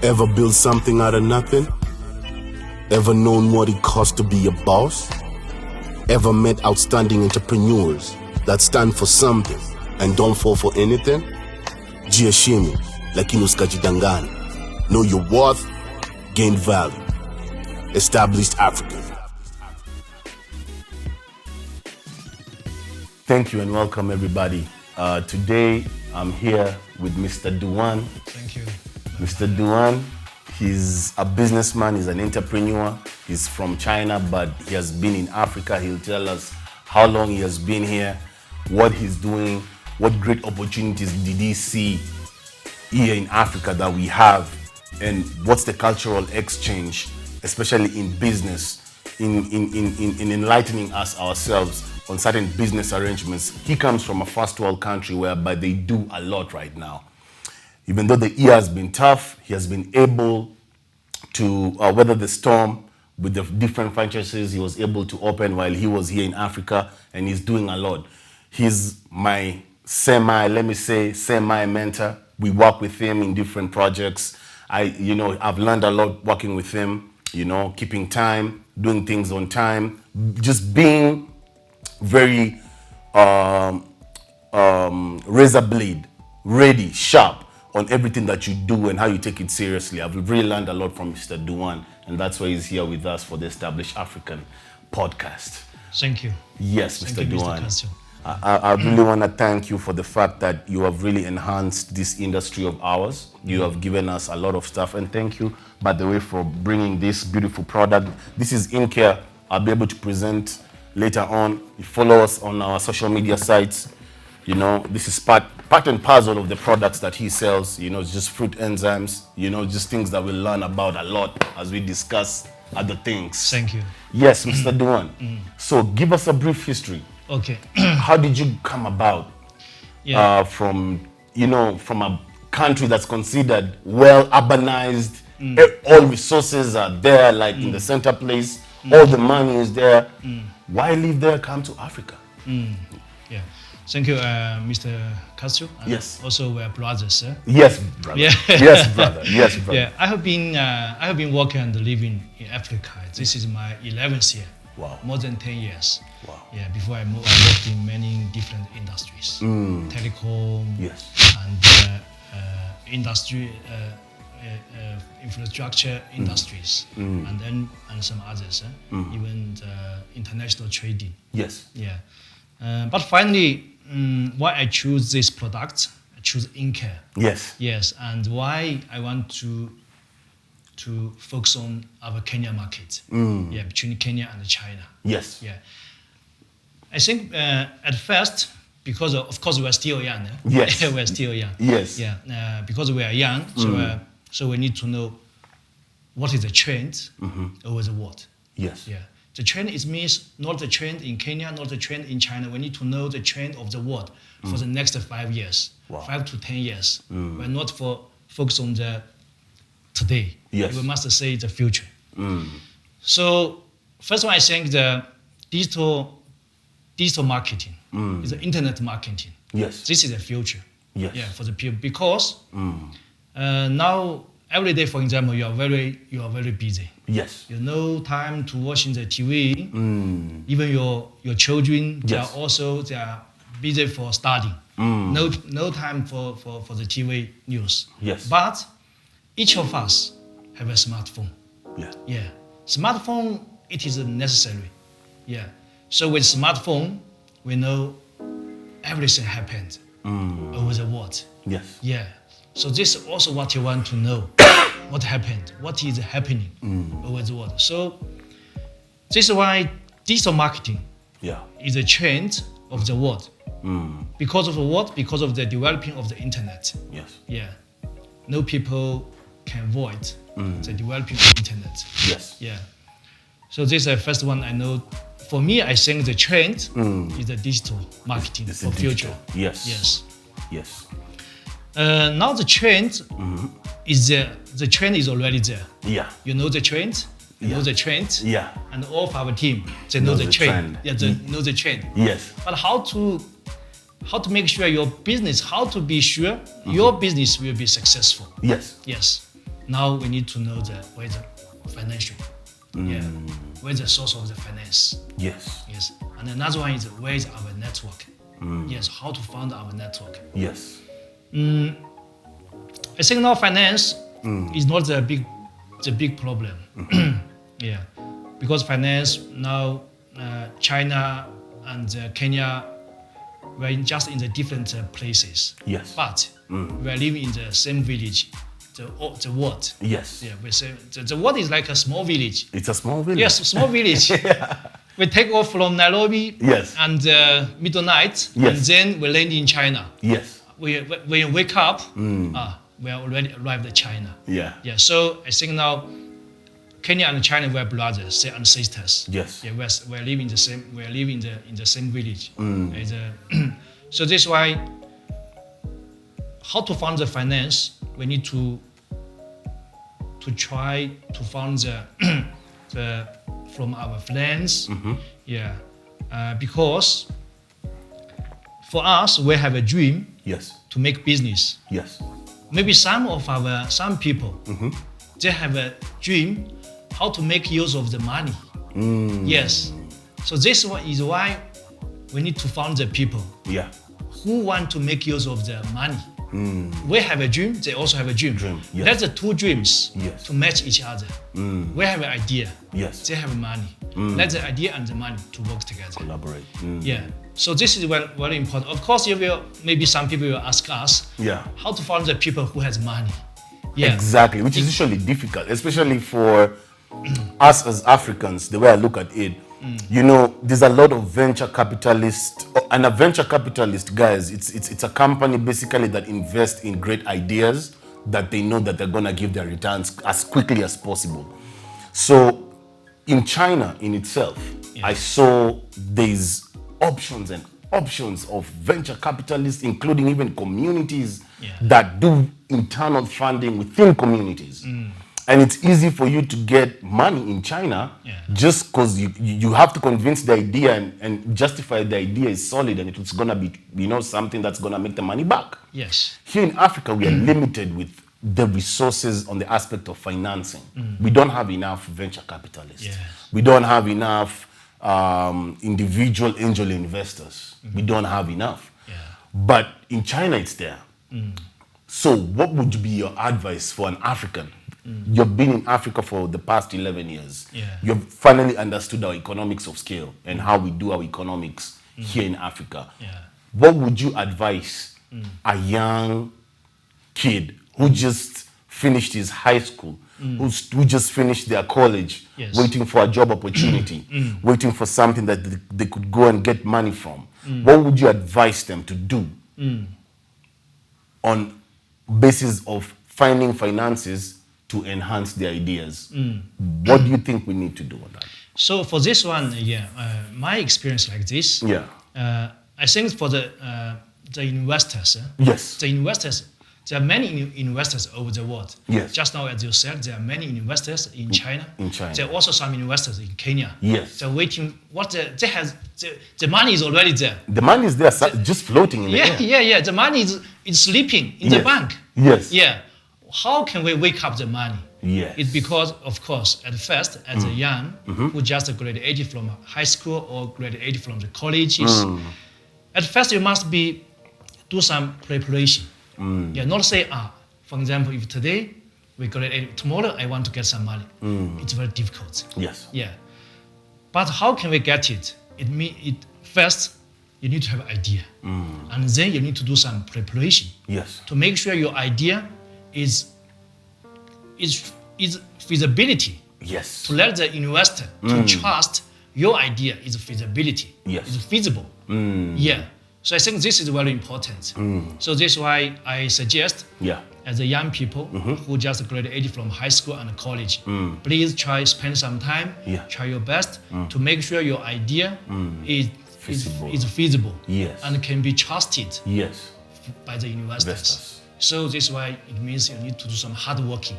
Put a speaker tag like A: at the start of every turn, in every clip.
A: Ever built something out of nothing? Ever known what it costs to be a boss? Ever met outstanding entrepreneurs that stand for something and don't fall for anything? Jiashimi, lakini usikajidanganye. Know your worth, gain value. Established African. Thank you and welcome everybody. Today I'm here with Mr. Duan.
B: Thank you.
A: Mr. Duan, he's a businessman, he's an entrepreneur. He's from China, but he has been in Africa. He'll tell us how long he has been here, what he's doing, what great opportunities did he see here in Africa that we have, and what's the cultural exchange, especially in business, in enlightening us ourselves on certain business arrangements. He comes from a first world country whereby they do a lot right now. Even though the year has been tough, he has been able to weather the storm with the different franchises he was able to open while he was here in Africa, and he's doing a lot. He's my semi mentor. We work with him in different projects. I've learned a lot working with him, keeping time, doing things on time, just being very razor blade, ready, sharp on everything that you do and how you take it seriously. I've really learned a lot from Mr. Duan, and that's why he's here with us for the Established African podcast.
B: Thank you.
A: Yes, Mr.
B: Thank you,
A: Duan.
B: Mr. Castro.
A: I really want to thank you for the fact that you have really enhanced this industry of ours. You have given us a lot of stuff, and thank you, by the way, for bringing this beautiful product. This is INCARE. I'll be able to present later on. You follow us on our social media sites. This is part and parcel of the products that he sells. It's just fruit enzymes, just things that we'll learn about a lot as we discuss other things.
B: Thank you.
A: Yes, Mr. Duan. So give us a brief history.
B: Okay.
A: How did you come about from a country that's considered well urbanized? All resources are there, like in the center place. All the money is there. Why leave there, come to Africa?
B: Yeah. Thank you, Mr. Castro. And
A: yes.
B: Also, we're brothers.
A: Yes, brother.
B: Yeah.
A: Yes, brother. Yes, brother.
B: Yeah. I have been working and living in Africa. This is my 11th year.
A: Wow.
B: More than 10 years.
A: Wow.
B: Yeah. Before I moved, I worked in many different industries. Telecom.
A: Yes.
B: And industry. Infrastructure industries, and some others, even international trading.
A: Yes.
B: Yeah. But finally, why I choose this product, I choose INCARE.
A: Yes.
B: Yes, and why I want to focus on our Kenya market. Yeah, between Kenya and China.
A: Yes.
B: Yeah. I think at first, because of course we're still young.
A: Yes.
B: We're still young.
A: Yes.
B: Yeah. Because we are young, so we need to know what is the trend over the world.
A: Yes.
B: Yeah. The trend means not the trend in Kenya, not the trend in China. We need to know the trend of the world for the next 5 years, 5 to 10 years. We're not focus on the today.
A: Yes.
B: We must say the future. So first one, I think the digital marketing is the internet marketing.
A: Yes.
B: This is the future.
A: Yes.
B: Yeah, for the people, because now every day, for example, you are very busy.
A: Yes.
B: You no time to watching the TV. Even your children, they are busy for studying. No time for the TV news.
A: Yes.
B: But each of us have a smartphone.
A: Yeah.
B: Yeah. Smartphone, it is necessary. Yeah. So with smartphone, we know everything happened over the world.
A: Yes.
B: Yeah. So this is also what you want to know. What happened? What is happening over the world? So this is why digital marketing is a trend of the world. Because of what? Because of the developing of the internet.
A: Yes.
B: Yeah. No people can avoid the developing of the internet.
A: Yes.
B: Yeah. So this is the first one I know. For me, I think the trend is the digital marketing for future.
A: Yes.
B: Yes.
A: Yes.
B: Now the trend is there. The trend is already there.
A: Yeah.
B: You know the trend. You know the trend.
A: Yeah.
B: And all of our team, they know the trend. Yeah, they know the trend.
A: Yes.
B: But how to make sure your business? How to be sure your business will be successful?
A: Yes.
B: Yes. Now we need to know where the financial, where the source of the finance.
A: Yes.
B: Yes. And another one is where is our network. Yes, how to found our network.
A: Yes.
B: I think now finance is not the big problem. Yeah, because finance now China and Kenya were just in the different places.
A: Yes.
B: But we are living in the same village. The world.
A: Yes.
B: Yeah, we say the world is like a small village.
A: It's a small village.
B: Yes, small village. We take off from Nairobi.
A: Yes.
B: And midnight.
A: Yes.
B: And then we land in China.
A: Yes.
B: When we wake up, we are already arrived at China.
A: Yeah.
B: Yeah. So I think now Kenya and China were brothers and sisters.
A: Yes.
B: Yeah, we're living the same. We are living in the same village. So this is why how to fund the finance, we need to try to fund the from our friends. Yeah, because for us we have a dream.
A: Yes.
B: To make business.
A: Yes.
B: Maybe some people they have a dream how to make use of the money. Yes. So this is why we need to fund the people.
A: Yeah.
B: Who want to make use of the money. We have a dream, they also have a dream.
A: Yes.
B: That's the two dreams
A: Yes.
B: to match each other. We have an idea,
A: Yes.
B: they have money. Let the idea and the money to work together.
A: Collaborate.
B: Yeah. So this is very, very important. Of course, maybe some people will ask us how to find the people who has money. Yeah.
A: Exactly, which is usually difficult, especially for us as Africans, the way I look at it. You know, there's a lot of venture capitalists, and a venture capitalist, guys, it's a company basically that invests in great ideas that they know that they're gonna give their returns as quickly as possible. So in China in itself, I saw there's options and options of venture capitalists, including even communities that do internal funding within communities. And it's easy for you to get money in China just because you have to convince the idea and justify the idea is solid and it's gonna be, you know, something that's gonna make the money back.
B: Yes.
A: Here in Africa, we are limited with the resources on the aspect of financing. We don't have enough venture capitalists.
B: Yes.
A: We don't have enough individual angel investors. We don't have enough. But in China, it's there. So what would be your advice for an African? You've been in Africa for the past 11 years. You've finally understood our economics of scale and how we do our economics here in Africa. What would you advise a young kid who just finished his high school, who just finished their college, waiting for a job opportunity, waiting for something that they could go and get money from? What would you advise them to do on basis of finding finances to enhance their ideas? What do you think we need to do on that?
B: So for this one, my experience like this. I think for the investors. The investors. There are many investors over the world. Just now, as you said, there are many investors in China. There are also some investors in Kenya. They're waiting. The money is already there.
A: The money is there, just floating in the air.
B: The money is sleeping in the bank. How can we wake up the money? It's because, of course, at first, as a young who just graduated from high school or graduated from the colleges, at first you must do some preparation. Not say, for example, if today we graduate, tomorrow I want to get some money. It's very difficult. But how can we get it? First, you need to have an idea. And then you need to do some preparation. To make sure your idea is feasibility. To let the investor to trust your idea is feasibility. Is feasible. So I think this is very important. So this is why I suggest as a young people who just graduated from high school and college, please spend some time, try your best to make sure your idea is feasible and can be trusted by the investors. So this is why it means you need to do some hard working.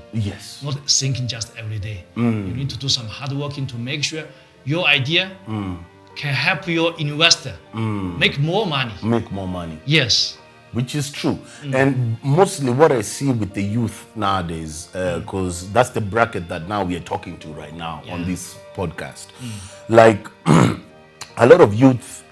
B: Not thinking just every day. You need to do some hard working to make sure your idea can help your investor make more money.
A: Make more money. which is true. And mostly what I see with the youth nowadays, because that's the bracket that now we are talking to right now on this podcast. Like a lot of youth,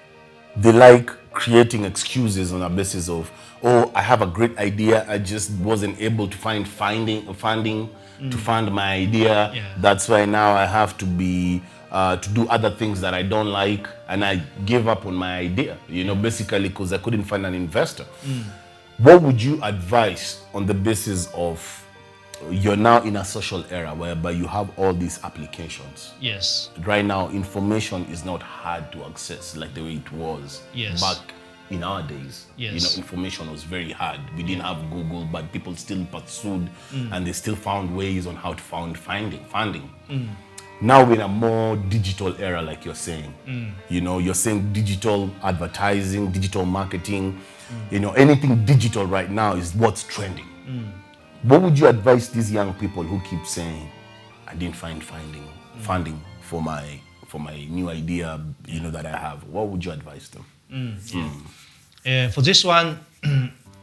A: they like creating excuses on a basis of, oh, I have a great idea, I just wasn't able to find funding to fund my idea. That's why now I have to be to do other things that I don't like, and I gave up on my idea, you know, basically because I couldn't find an investor. What would you advise on the basis of you're now in a social era whereby you have all these applications?
B: Yes.
A: Right now, information is not hard to access like the way it was back in our days. You know, information was very hard. We didn't have Google, but people still pursued and they still found ways on how to find funding. Now we're in a more digital era, like you're saying. You know, you're saying digital advertising, digital marketing, you know, anything digital right now is what's trending. What would you advise these young people who keep saying, I didn't find funding for my new idea, you know, that I have? What would you advise them?
B: For this one,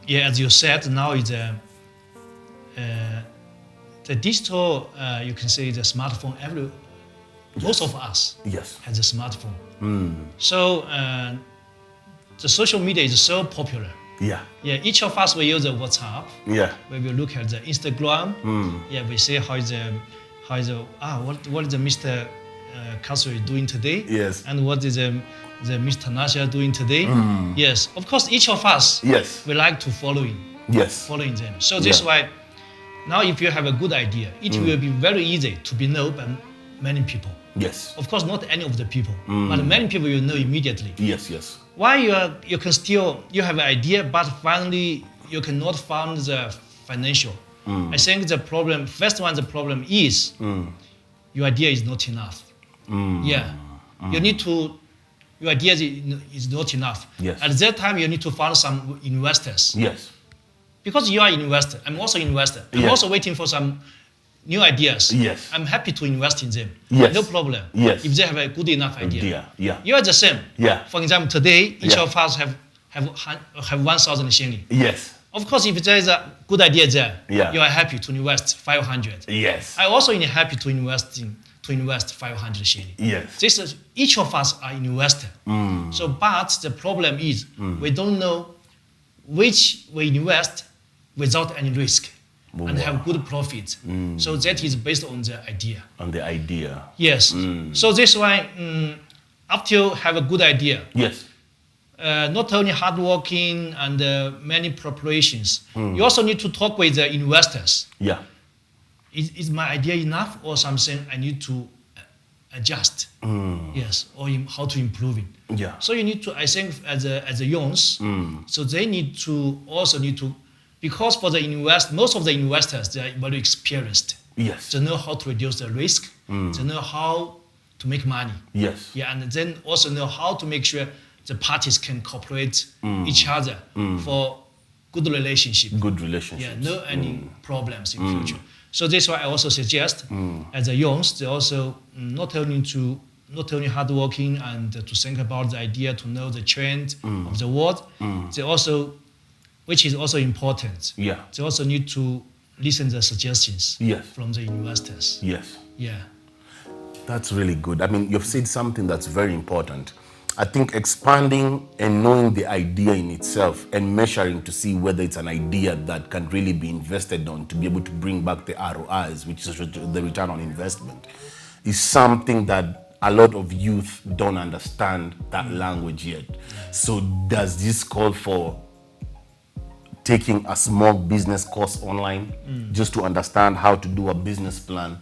B: as you said, now is the digital, you can say the smartphone, most of us has a smartphone. So the social media is so popular. Each of us will use the WhatsApp. We will look at the Instagram. We say what is the Mr. Castro is doing today. And what is the Mr. Nasha doing today. Of course, each of us we like to following them. So this is why now if you have a good idea, it will be very easy to be known by many people. Of course, not any of the people, but many people you know immediately. Why you can still, you have an idea, but finally you cannot find the financial. I think the problem, first one, the problem is your idea is not enough. You need to, your idea is not enough. At that time, you need to find some investors. Because you are an investor, I'm also an investor. I'm also waiting for some new ideas. I'm happy to invest in them. No problem. If they have a good enough idea. You are the same. For example, today each of us have 1,000 shilling. Of course, if there is a good idea there, you are happy to invest 500. I also am happy to invest 500 shilling. This is, each of us are investor. So, but the problem is we don't know which we invest without any risk. And have good profit. So that is based on the idea. So this is why after you have a good idea, not only hardworking and many preparations, you also need to talk with the investors. Is my idea enough or something I need to adjust? Or how to improve it. So you need to, I think, as a youngs, so they need to because for the most of the investors, they are very experienced. They know how to reduce the risk. They know how to make money. And then also know how to make sure the parties can cooperate each other for good relationship. No any problems in future. So that's why I also suggest as a youngs, they also not only hardworking and to think about the idea, to know the trend of the world, they also, which is also important. They also need to listen to the suggestions from the investors.
A: That's really good. I mean, you've said something that's very important. I think expanding and knowing the idea in itself and measuring to see whether it's an idea that can really be invested on to be able to bring back the ROIs, which is the return on investment, is something that a lot of youth don't understand that language yet. So does this call for taking a small business course online just to understand how to do a business plan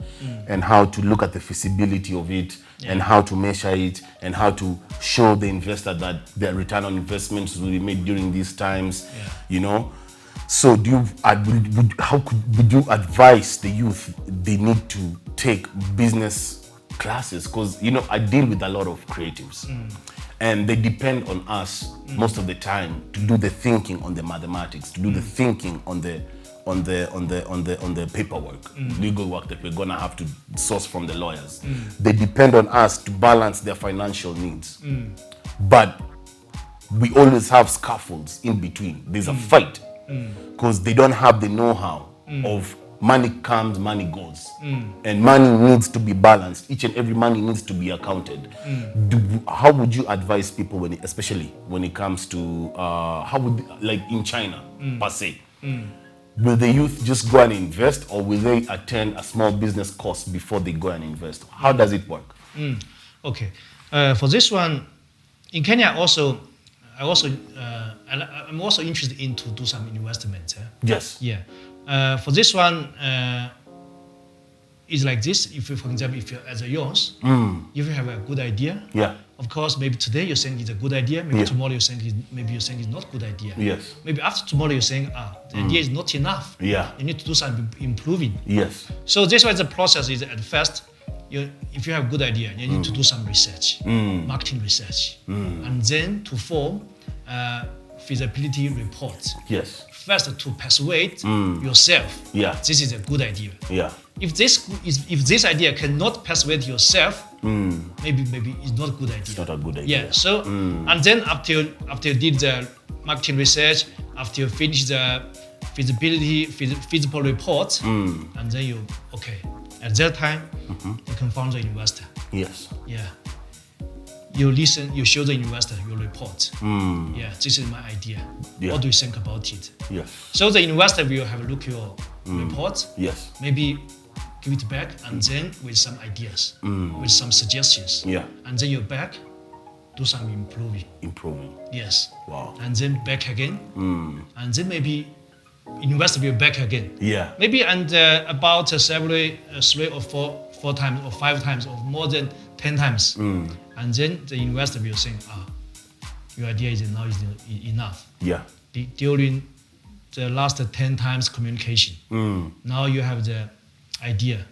A: and how to look at the feasibility of it and how to measure it and how to show the investor that their return on investments will be made during these times, you know? So would you advise the youth they need to take business classes? Because, you know, I deal with a lot of creatives. And they depend on us most of the time to do the thinking on the mathematics, to do the thinking on the paperwork, legal work that we're gonna have to source from the lawyers. They depend on us to balance their financial needs. But we always have scaffolds in between. There's a fight because they don't have the know-how of money comes, money goes, and money needs to be balanced. Each and every money needs to be accounted. How would you advise people when, especially when it comes to how would, like in China per se? Will the youth just go and invest, or will they attend a small business course before they go and invest? How does it work?
B: Okay, for this one, in Kenya I'm also interested in to do some investment.
A: Yes.
B: Yeah. For this one, it's like this. If you, for example, if you're as a yours, if you have a good idea, of course, maybe today you're saying it's a good idea. Maybe tomorrow you're saying it's not a good idea.
A: Yes.
B: Maybe after tomorrow you're saying, the idea is not enough.
A: Yeah.
B: You need to do some improving.
A: Yes.
B: So this way the process is at first, if you have a good idea, you need to do some research, marketing research, and then to form feasibility report.
A: Yes.
B: First to persuade yourself. This is a good idea. If this idea cannot persuade yourself, maybe it's not a good idea.
A: It's not a good idea.
B: Yeah. So and then after you did the marketing research, after you finish the feasible report, and then you at that time you can find the investor.
A: Yes.
B: Yeah. You listen, you show the investor your report. Yeah, this is my idea. What do you think about it?
A: Yes.
B: So the investor will have a look at your report.
A: Yes.
B: Maybe give it back, and then with some ideas, with some suggestions.
A: Yeah.
B: And then you're back, do some improving. Yes.
A: Wow.
B: And then back again. And then maybe investor will back again.
A: Yeah.
B: Maybe and about several 3 or 4 times or 5 times or more than 10 times. And then the investor will think, your idea is now enough.
A: Yeah.
B: During the last 10 times communication, now you have the idea,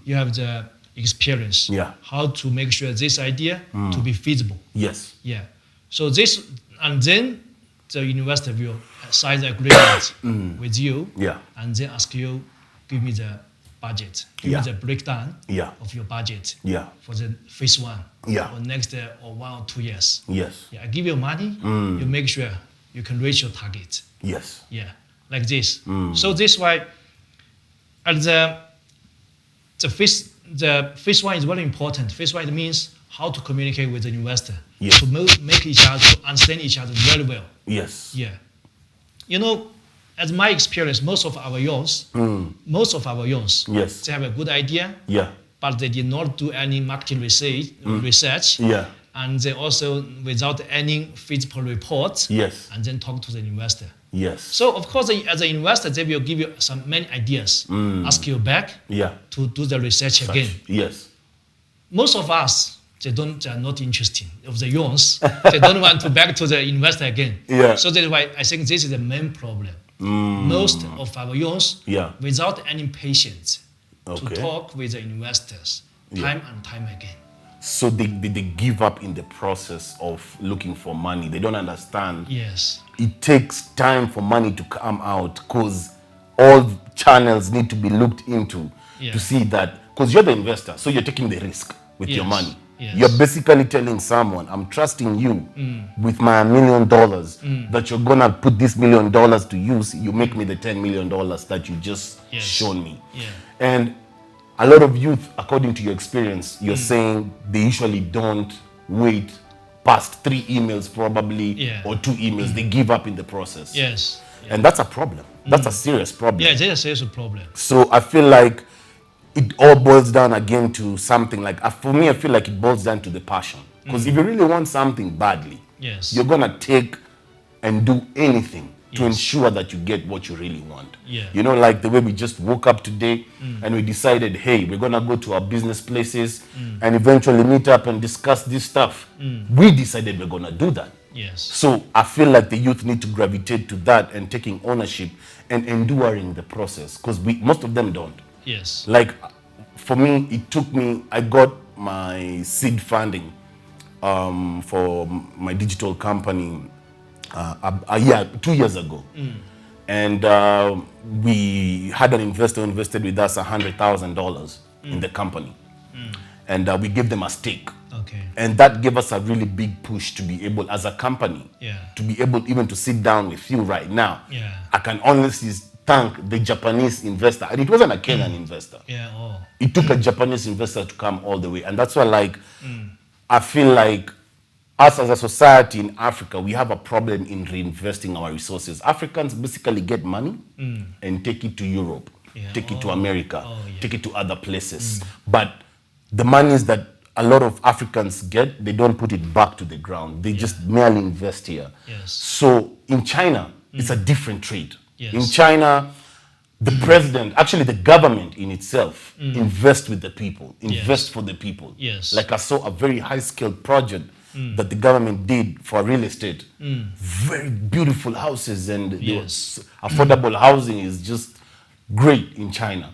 B: you have the experience, how to make sure this idea to be feasible.
A: Yes.
B: Yeah. So this, and then the investor will sign the agreement with you, and then ask you, give me the budget, give me the breakdown of your budget for the phase 1 or next or 1 or 2 years.
A: Yes.
B: I give you money, you make sure you can reach your target.
A: Yes.
B: Yeah, like this. So this why, and the phase 1 is very important. Phase 1 means how to communicate with the investor, to make each other, to understand each other very well.
A: Yes.
B: Yeah. You know, as my experience, most of our youths, they have a good idea, but they did not do any marketing research, and they also without any feasible report, and then talk to the investor.
A: Yes.
B: So of course, as an investor, they will give you many ideas, ask you back to do the research again.
A: Yes.
B: Most of us, they are not interested. Of the youths, they don't want to back to the investor again. So that's why I think this is the main problem. Most of our youths, without any patience, to talk with the investors time and time again.
A: So they give up in the process of looking for money. They don't understand.
B: Yes.
A: It takes time for money to come out because all channels need to be looked into to see that, because you're the investor, so you're taking the risk with your money. You're basically telling someone, I'm trusting you with my $1 million, that you're gonna put this $1 million to use. You make me the $10 million that you just shown me. And a lot of youth, according to your experience, you're saying they usually don't wait past 3 emails probably, or 2 emails. They give up in the process.
B: Yes.
A: And that's a problem. That's a serious problem.
B: Yeah, it's a serious problem.
A: So I feel like it all boils down again to something like, for me, I feel like it boils down to the passion. Because if you really want something badly, you're gonna take and do anything to ensure that you get what you really want. You know, like the way we just woke up today and we decided, hey, we're gonna go to our business places and eventually meet up and discuss this stuff. We decided we're gonna do that. So I feel like the youth need to gravitate to that and taking ownership and enduring the process, because most of them don't. Like for me, it took me, I got my seed funding for my digital company 2 years ago. And we had an investor who invested with us $100,000 in the company. And we gave them a stake.
B: Okay.
A: And that gave us a really big push to be able, as a company, to be able even to sit down with you right now. I can honestly thank the Japanese investor. And it wasn't a Kenyan investor. It took a Japanese investor to come all the way. And that's why, like, I feel like us as a society in Africa, we have a problem in reinvesting our resources. Africans basically get money and take it to Europe, take it to America, take it to other places. But the monies that a lot of Africans get, they don't put it back to the ground. They just merely invest here. So in China, it's a different trade. In China, the president, actually the government in itself, invest with the people, invest for the people. Like I saw a very high-scale project that the government did for real estate. Very beautiful houses, and affordable housing is just great in China.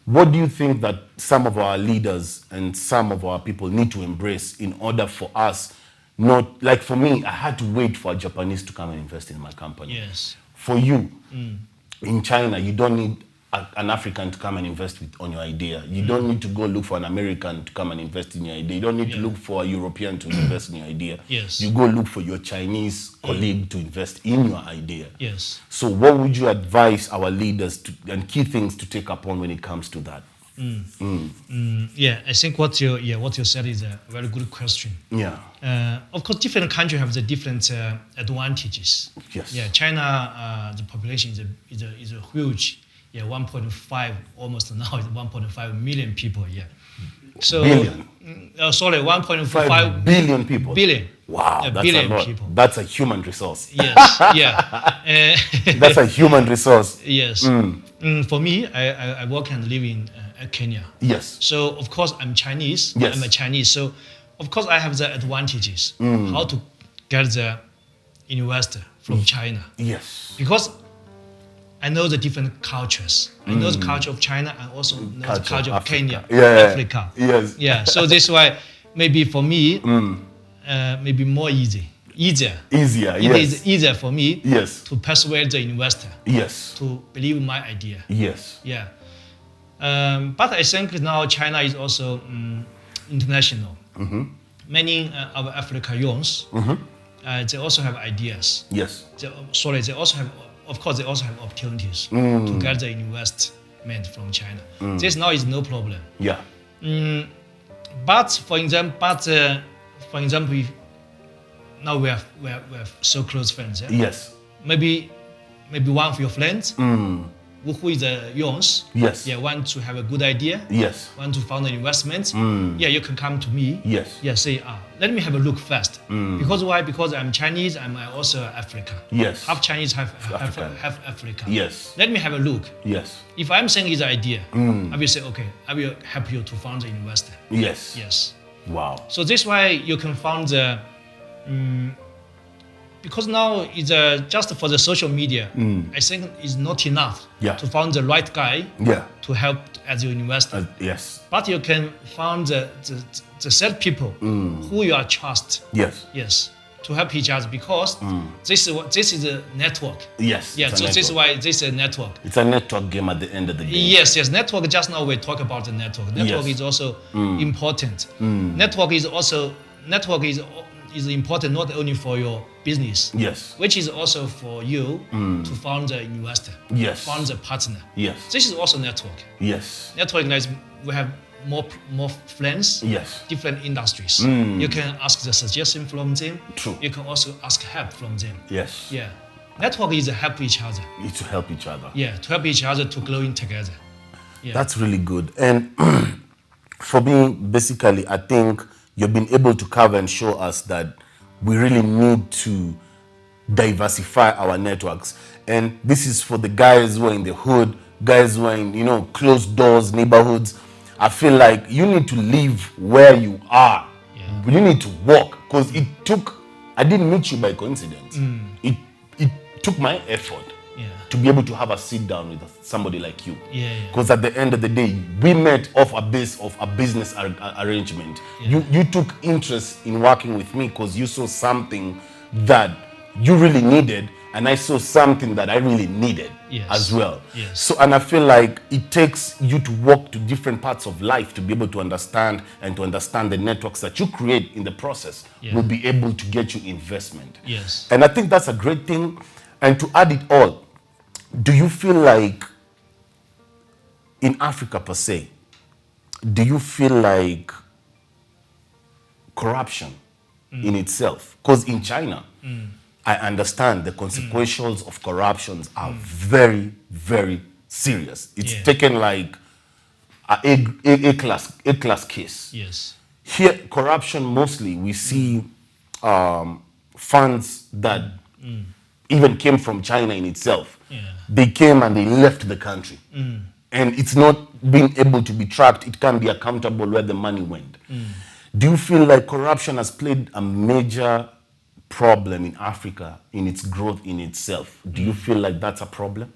A: What do you think that some of our leaders and some of our people need to embrace in order for us not, like for me, I had to wait for a Japanese to come and invest in my company. For you, in China, you don't need an African to come and invest on your idea. You don't need to go look for an American to come and invest in your idea. You don't need to look for a European to invest in your idea. You go look for your Chinese colleague to invest in your idea. So what would you advise our leaders to, and key things to take upon when it comes to that?
B: I think what you said is a very good question. Of course, different countries have the different advantages. China, the population is a huge. 1.5, almost now is 1.5 million people. So,
A: billion.
B: Sorry, 1.5
A: billion people.
B: Billion.
A: Wow, that's
B: billion
A: a lot.
B: People.
A: That's a human resource.
B: That's
A: a human resource.
B: For me, I work and live in Kenya. So, of course, I'm Chinese. I'm a Chinese. So, of course, I have the advantages. How to get the investor from China. Because I know the different cultures. I know the culture of China and also know the culture of Kenya, Africa. So this is why maybe for me, maybe more easier. It is easier for me to persuade the investor to believe my idea. But I think now China is also international. Many of Africa youths, they also have ideas. They also have. Of course, they also have opportunities to get the investment from China. This now is no problem. But for example, now we are so close friends. Maybe one of your friends who is a young, want to have a good idea, want to find an investment, you can come to me, say, let me have a look first. Because why? Because I'm Chinese, I'm also Africa. Half Chinese, half Africa. Let me have a look. If I'm saying his idea, I will say, okay, I will help you to find the investor.
A: Wow.
B: So this is why you can find the, because now it's just for the social media, I think it's not enough to find the right guy to help as your investor. But you can find the set people who you are trust. To help each other, because this is a network. So this is why this is a network.
A: It's a network game at the end of the day.
B: Network. Just now we talk about the network. Network is also important. Network is important not only for your business, which is also for you to find the investor, find the partner. This is also network. Network is we have more friends, different industries. You can ask the suggestion from them. You can also ask help from them. Network is to help each other.
A: It's to help each other.
B: To help each other to growing together.
A: That's really good. And for me, basically, I think you've been able to cover and show us that we really need to diversify our networks. And this is for the guys who are in the hood, guys who are in, closed doors, neighborhoods. I feel like you need to live where you are. You need to walk, because I didn't meet you by coincidence. It took my effort to be able to have a sit down with somebody like you. Because at the end of the day, we met off a base of a business arrangement. You took interest in working with me because you saw something that you really needed, and I saw something that I really needed as well. So, and I feel like it takes you to walk to different parts of life to be able to understand and to understand the networks that you create in the process will be able to get you investment. And I think that's a great thing. And to add it all, do you feel like in Africa per se, do you feel like corruption in itself? Because in China, I understand the consequentials of corruptions are very, very serious. It's taken like A-class case. Here, corruption mostly, we see funds that even came from China in itself. They came and they left the country. And it's not being able to be tracked. It can't be accountable where the money went. Do you feel like corruption has played a major problem in Africa in its growth in itself? Do you feel like that's a problem?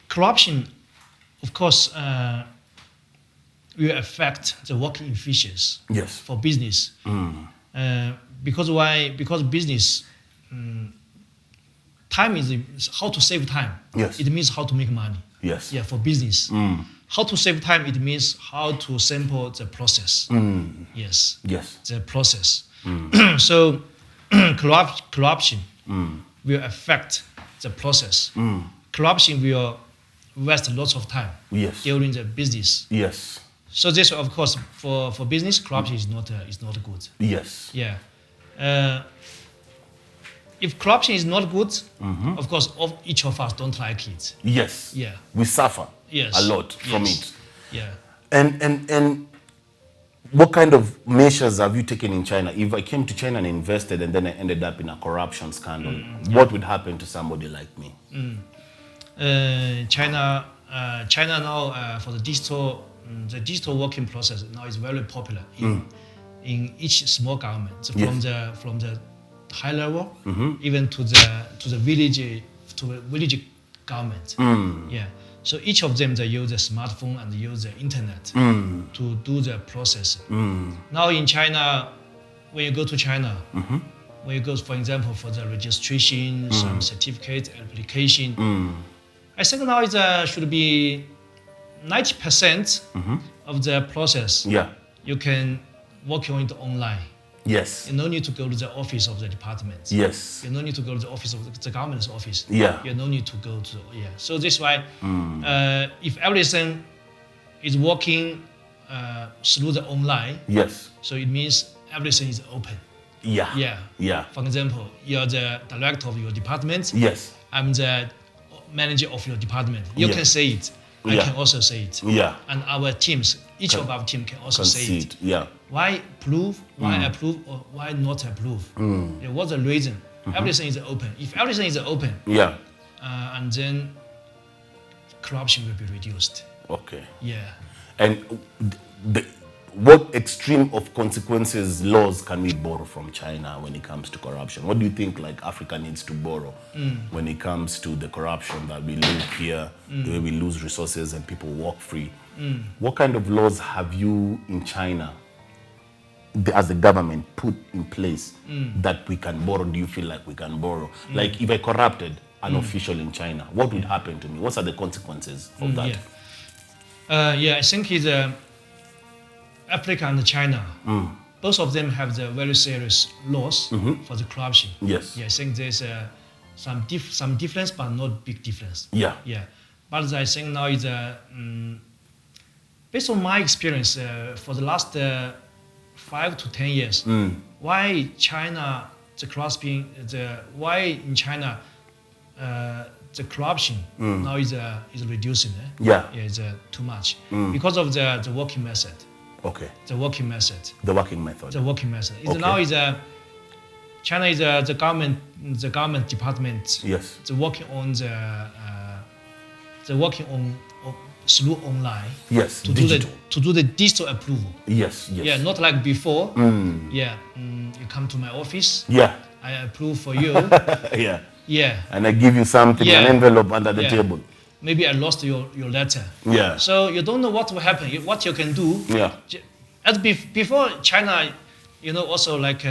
B: Corruption, of course, will affect the working efficiency for business. Because why? Because business, time is how to save time. It means how to make money. For business. How to save time, it means how to sample the process. The process. So corruption will affect the process. Corruption will waste lots of time during the business. So this, of course, for business, corruption is not good. If corruption is not good, of course, each of us don't like it.
A: We suffer a lot from it. And what kind of measures have you taken in China? If I came to China and invested and then I ended up in a corruption scandal, what would happen to somebody like me?
B: China now for the digital working process now is very popular in each small government, from the high level even to the village government. So each of them, they use a smartphone and use the internet to do the process. Now in China, when you go to China, when you go, for example, for the registration, some certificate, application, I think now it should be 90% of the process. You can work on it online. You no need to go to the office of the department. You no need to go to the office of the government's office. You no need to go to So this is why if everything is working through the online, so it means everything is open. For example, you're the director of your department. I'm the manager of your department. You can say it. I can also say it. And our teams, each of our team can also say it. Why approve, why approve, or why not approve? What's the reason? Everything is open. If everything is open, and then corruption will be reduced.
A: And what extreme of consequences laws can we borrow from China when it comes to corruption? What do you think like Africa needs to borrow when it comes to the corruption that we live here, the way we lose resources and people walk free? What kind of laws have you in China as the government put in place that we can borrow? Do you feel like we can borrow? Like if I corrupted an official in China, what would happen to me? What are the consequences of that?
B: I think it's Africa and China. Both of them have the very serious laws for the corruption. I think there's some difference, but not big difference. But I think now is based on my experience for the last 5 to 10 years, why China why in China the corruption now is reducing. It's too much because of the working method. The working method. Now is China is the government department. The working on through online. To do the digital approval. Not like before. You come to my office. I approve for you. And I give you something, an envelope under the table. Maybe I lost your letter. So you don't know what will happen. What you can do. As before China, also like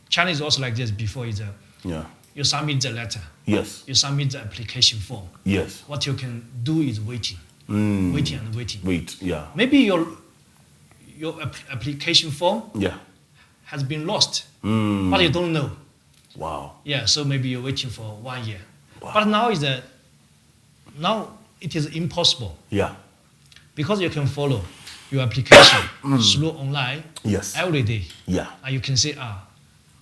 B: China is also like this. Before is you submit the letter.
A: Yes.
B: You submit the application form.
A: Yes.
B: What you can do is waiting, waiting and waiting.
A: Wait. Yeah.
B: Maybe your application form has been lost, but you don't know.
A: Wow.
B: Yeah. So maybe you're waiting for 1 year.
A: Wow.
B: But now it is impossible.
A: Yeah.
B: Because you can follow your application through online.
A: Yes.
B: Every day.
A: Yeah.
B: And you can say,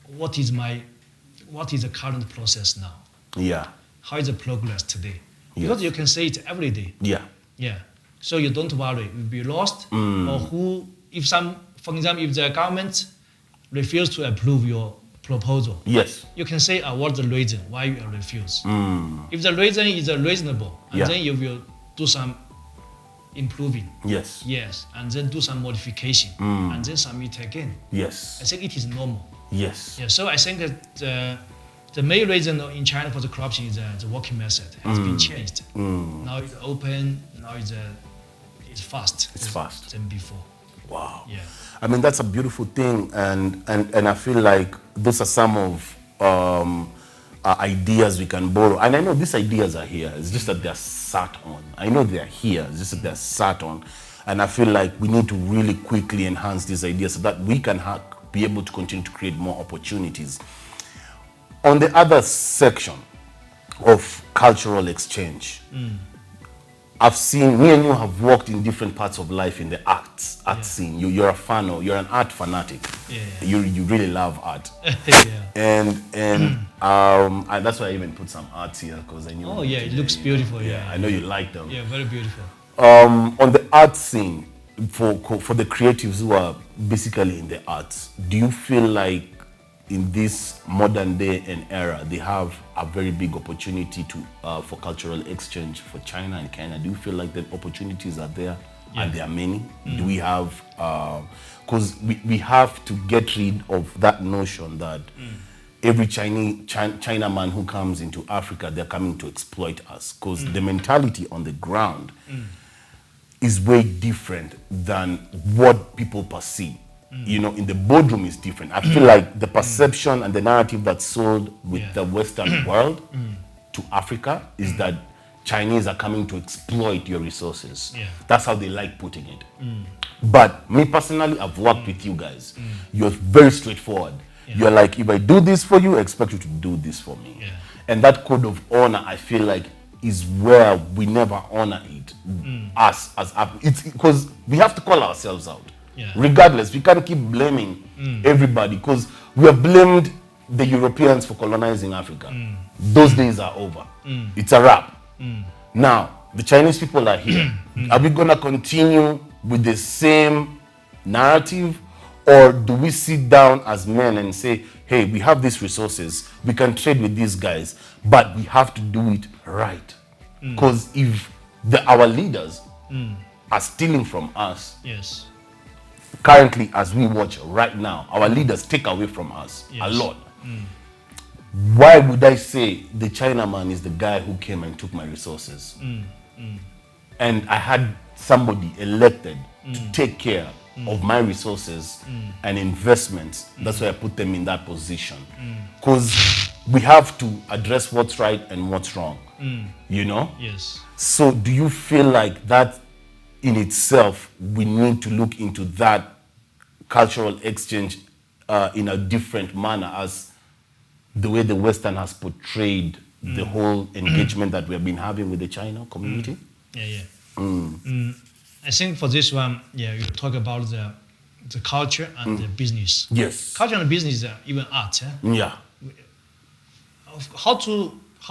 B: what is the current process now?
A: Yeah.
B: How is the progress today? Because you can say it every day.
A: Yeah.
B: Yeah. So you don't worry, you'll be lost. Or for example, if the government refuse to approve your proposal.
A: Yes.
B: You can say what's the reason why you refuse. If the reason is reasonable, and then you will do some improving.
A: Yes.
B: Yes. And then do some modification. And then submit again.
A: Yes.
B: I think it is normal.
A: Yes.
B: Yeah. So I think that the main reason in China for the corruption is the working method has been changed. Now it's open. Now it's fast.
A: It's fast
B: than before.
A: Wow.
B: Yeah.
A: I mean, that's a beautiful thing, and I feel like those are some of ideas we can borrow. And I know these ideas are here. It's just that they're sat on. I know they're here. It's just that they're sat on, and I feel like we need to really quickly enhance these ideas so that we can be able to continue to create more opportunities. On the other section of cultural exchange, I've seen, me and you have worked in different parts of life in the art scene. You're a fan, or you're an art fanatic. You really love art. And that's why I even put some arts here, because I knew.
B: Oh yeah, it looks beautiful.
A: I know you like them.
B: Yeah, very beautiful.
A: On the art scene, for the creatives who are basically in the arts, do you feel like in this modern day and era, they have a very big opportunity for cultural exchange for China and Kenya? Do you feel like the opportunities are there, and there are many? Do we have, because we have to get rid of that notion that every Chinaman who comes into Africa, they're coming to exploit us, because the mentality on the ground is way different than what people perceive. You know, in the boardroom is different. I feel like the perception and the narrative that's sold with the Western world to Africa is that Chinese are coming to exploit your resources. That's how they like putting it. But me personally, I've worked with you guys. You're very straightforward. You're like, if I do this for you, I expect you to do this for me. And that code of honor, I feel like, is where we never honor it. It's because we have to call ourselves out. Regardless, we can't keep blaming everybody, because we have blamed the Europeans for colonizing Africa. Those days are over. It's a wrap. Now, the Chinese people are here. Are we going to continue with the same narrative, or do we sit down as men and say, hey, we have these resources, we can trade with these guys, but we have to do it right? Because if our leaders are stealing from us, currently, as we watch right now, our leaders take away from us a lot. Why would I say the Chinaman is the guy who came and took my resources? And I had somebody elected to take care of my resources and investments. That's why I put them in that position. Because we have to address what's right and what's wrong. You know? So do you feel like that in itself, we need to look into that cultural exchange in a different manner, as the way the Western has portrayed the whole engagement that we have been having with the China community?
B: I think for this one, you talk about the culture and the business. Culture and business, even art. How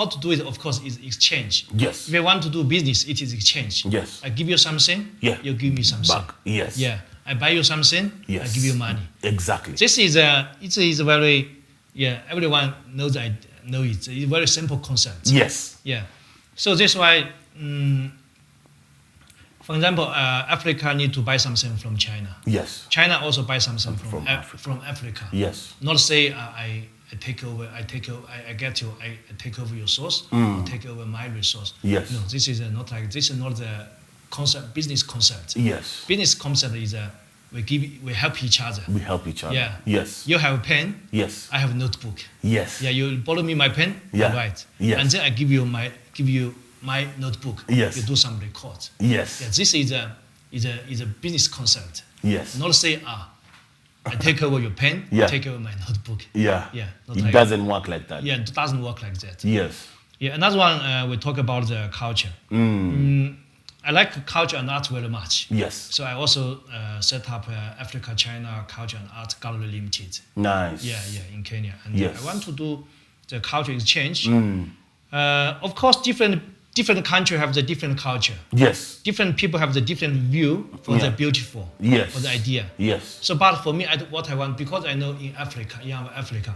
B: to do it, of course, is exchange. If you want to do business, it is exchange. I give you something, you give me something.
A: Back.
B: I buy you something, I give you money.
A: Exactly.
B: This is a very, everyone knows it. It's a very simple concept. So that's why, for example, Africa need to buy something from China. China also buy something from Africa. Not say I take over, I take over your source, take over my resource. No, this is not like, this is not the concept, business concept. Business concept is we help each other.
A: We help each other.
B: Yeah.
A: Yes.
B: You have a pen.
A: Yes.
B: I have a notebook.
A: Yes.
B: Yeah. You borrow me my pen.
A: Yeah.
B: I write.
A: Yes.
B: And then I give you my notebook.
A: Yes.
B: You do some records.
A: Yes.
B: Yeah. This is a business concept.
A: Yes.
B: Not say I take over your pen.
A: Yeah.
B: Take over my notebook.
A: Yeah.
B: Yeah.
A: It doesn't work like that.
B: Yeah. It doesn't work like that.
A: Yes.
B: Yeah. Another one we talk about the culture. I like culture and art very much.
A: Yes.
B: So I also set up Africa China Culture and Art Gallery Limited.
A: Nice.
B: Yeah, in Kenya. And
A: Yes.
B: I want to do the culture exchange. Of course, different countries have the different culture.
A: Yes.
B: Different people have the different view for the beautiful,
A: Yes.
B: for the idea.
A: Yes.
B: So, but for me, what I want, because I know in Africa, young Africa,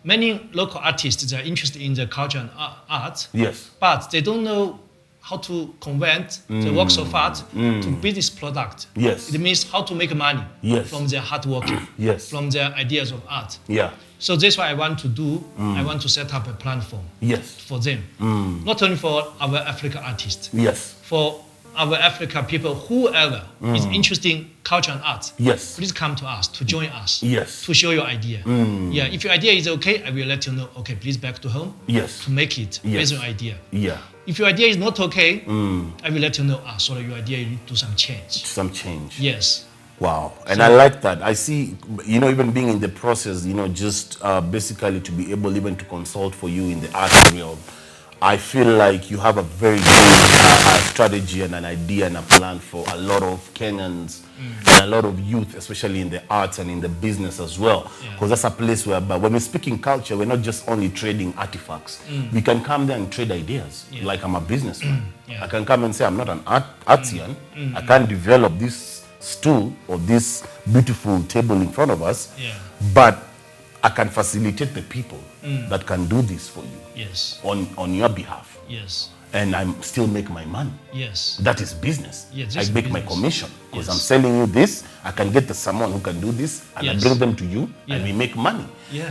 B: many local artists are interested in the culture and art,
A: Yes.
B: but they don't know how to convert the works of art to business product.
A: Yes.
B: It means how to make money
A: Yes.
B: from their hard work,
A: Yes.
B: from their ideas of art.
A: Yeah.
B: So that's what I want to do. I want to set up a platform
A: Yes.
B: for them, not only for our Africa artists,
A: Yes.
B: for our Africa people, whoever is interested in culture and art.
A: Yes.
B: Please come to us, to join us,
A: Yes.
B: to show your idea. Yeah, if your idea is okay, I will let you know, okay, please back to home
A: Yes.
B: to make it based on your idea.
A: Yeah.
B: If your idea is not okay, I will let you know, sorry, your idea, you need to do some change.
A: Some change.
B: Yes.
A: Wow. And I like that. I see, even being in the process, just basically to be able even to consult for you in the art realm, I feel like you have a very good strategy and an idea and a plan for a lot of Kenyans and a lot of youth, especially in the arts and in the business as well. Because that's a place where, when we speak in culture, we're not just only trading artifacts. We can come there and trade ideas. Like I'm a businessman. I can come and say, I'm not an artisan. I can't develop this stool or this beautiful table in front of us. But I can facilitate the people that can do this for you.
B: Yes.
A: On your behalf.
B: Yes.
A: And I still make my money.
B: Yes.
A: That is business.
B: Yes,
A: I make my
B: business.
A: commission because
B: Yes.
A: I'm selling you this. I can get someone who can do this, and I bring them to you, and we make money.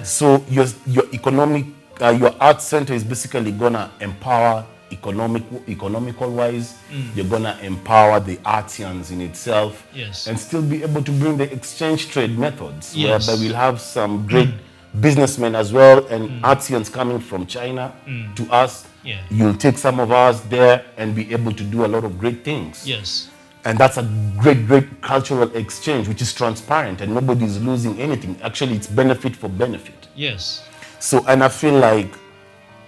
A: So your your art center is basically gonna empower economical wise. You're gonna empower the artisans in itself, and still be able to bring the exchange trade methods, whereby we'll have some great businessmen as well and artisans coming from China to us. You'll take some of us there and be able to do a lot of great things.
B: Yes.
A: And that's a great cultural exchange, which is transparent and nobody is losing anything. Actually, it's benefit for benefit.
B: Yes.
A: So, and I feel like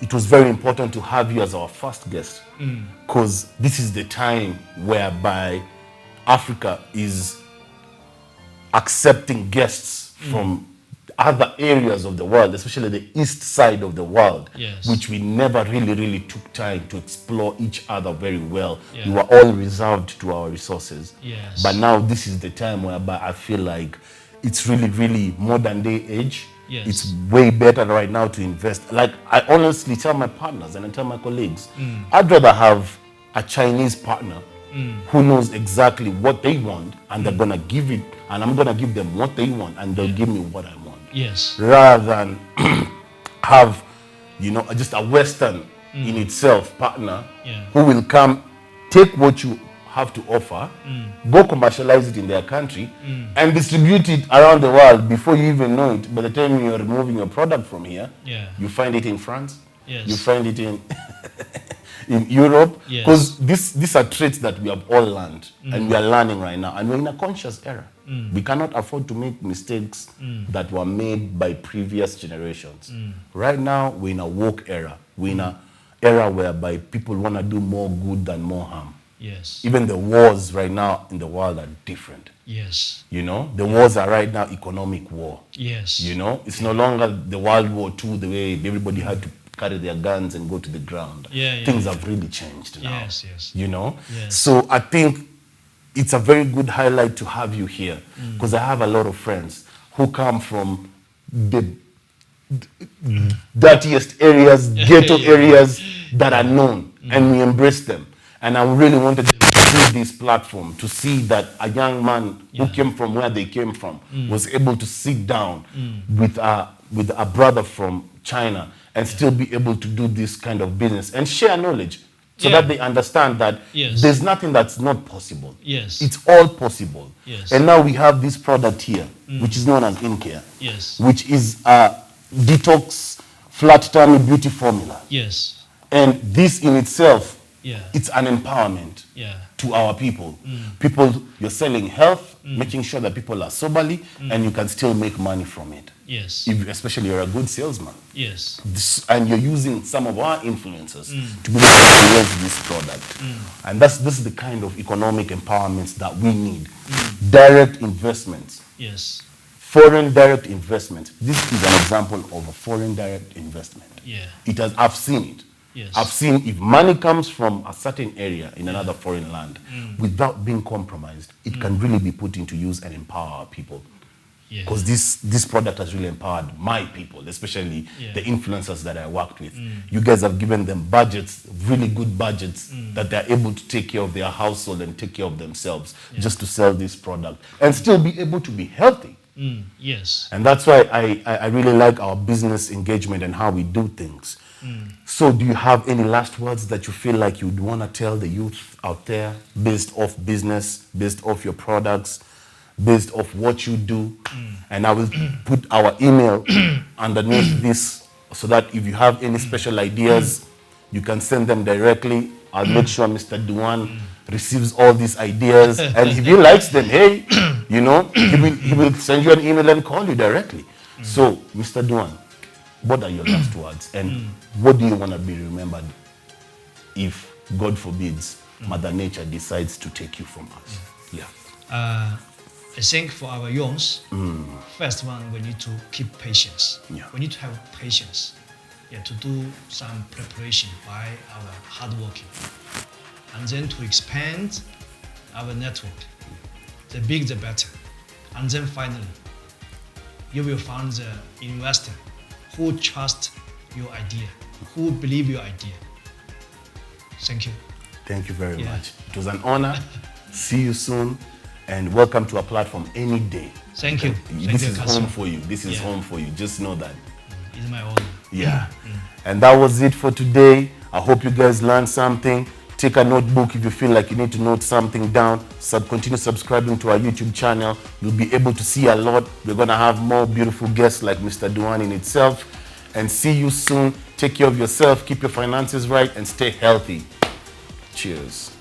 A: it was very important to have you as our first guest, because this is the time whereby Africa is accepting guests from other areas of the world, especially the east side of the world, which we never really took time to explore each other very well. We were all reserved to our resources. But now this is the time whereby I feel like it's really modern day age. It's way better right now to invest. Like I honestly tell my partners and I tell my colleagues, I'd rather have a Chinese partner who knows exactly what they want and they're gonna give it, and I'm gonna give them what they want and they'll give me what I want. Rather than have, just a Western in itself partner who will come, take what you have to offer, go commercialize it in their country, and distribute it around the world before you even know it. By the time you're removing your product from here, you find it in France, you find it in in Europe, because these are traits that we have all learned and we are learning right now, and we're in a conscious era. We cannot afford to make mistakes that were made by previous generations. Right now, we're in a woke era. We're in an era whereby people want to do more good than more harm. Even the wars right now in the world are different. The wars are right now economic war. It's no longer the World War II, the way everybody had to carry their guns and go to the ground. Things have really changed now. So I think it's a very good highlight to have you here, because I have a lot of friends who come from the dirtiest areas, ghetto areas that are known, and we embrace them. And I really wanted to use this platform to see that a young man who came from where they came from was able to sit down with a brother from China and still be able to do this kind of business and share knowledge. so that they understand that
B: Yes.
A: there's nothing that's not possible.
B: Yes.
A: It's all possible.
B: Yes.
A: And now we have this product here, which is known as INCARE,
B: Yes.
A: which is a detox flat tummy beauty formula.
B: Yes.
A: And this in itself,
B: Yeah.
A: it's an empowerment
B: Yeah.
A: to our people. People, you're selling health, making sure that people are soberly, and you can still make money from it.
B: Yes.
A: If, especially you're a good salesman.
B: Yes.
A: And you're using some of our influencers to be able to promote this product. And this is the kind of economic empowerments that we need. Direct investments.
B: Yes.
A: Foreign direct investment. This is an example of a foreign direct investment.
B: Yeah.
A: I've seen it.
B: Yes.
A: I've seen if money comes from a certain area in another foreign land, without being compromised, it can really be put into use and empower our people.
B: Yeah.
A: Because this product has really empowered my people, especially the influencers that I worked with. You guys have given them budgets, really good budgets, that they're able to take care of their household and take care of themselves just to sell this product and still be able to be healthy.
B: Yes.
A: And that's why I really like our business engagement and how we do things. So do you have any last words that you feel like you'd want to tell the youth out there based off business, based off your products, based off what you do? And I will put our email underneath this so that if you have any special ideas, you can send them directly. I'll make sure Mr. Duan receives all these ideas, and if he likes them, hey, you know, he will send you an email and call you directly. So, Mr. Duan, what are your last words, and what do you want to be remembered if, God forbids, Mother Nature decides to take you from us? Yeah.
B: I think for our youths, first one, we need to keep patience.
A: Yeah.
B: We need to have patience, to do some preparation by our hard working, and then to expand our network. The bigger the better. And then finally, you will find the investor who trust your idea, who believe your idea. Thank you.
A: Thank you very much. It was an honor. See you soon. And welcome to our platform any day.
B: Thank you.
A: This is home for you. This is home for you. Just know that.
B: It's my honor.
A: Yeah. And that was it for today. I hope you guys learned something. Take a notebook if you feel like you need to note something down. Continue subscribing to our YouTube channel. You'll be able to see a lot. We're going to have more beautiful guests like Mr. Duan in itself. And see you soon. Take care of yourself. Keep your finances right and stay healthy. Cheers.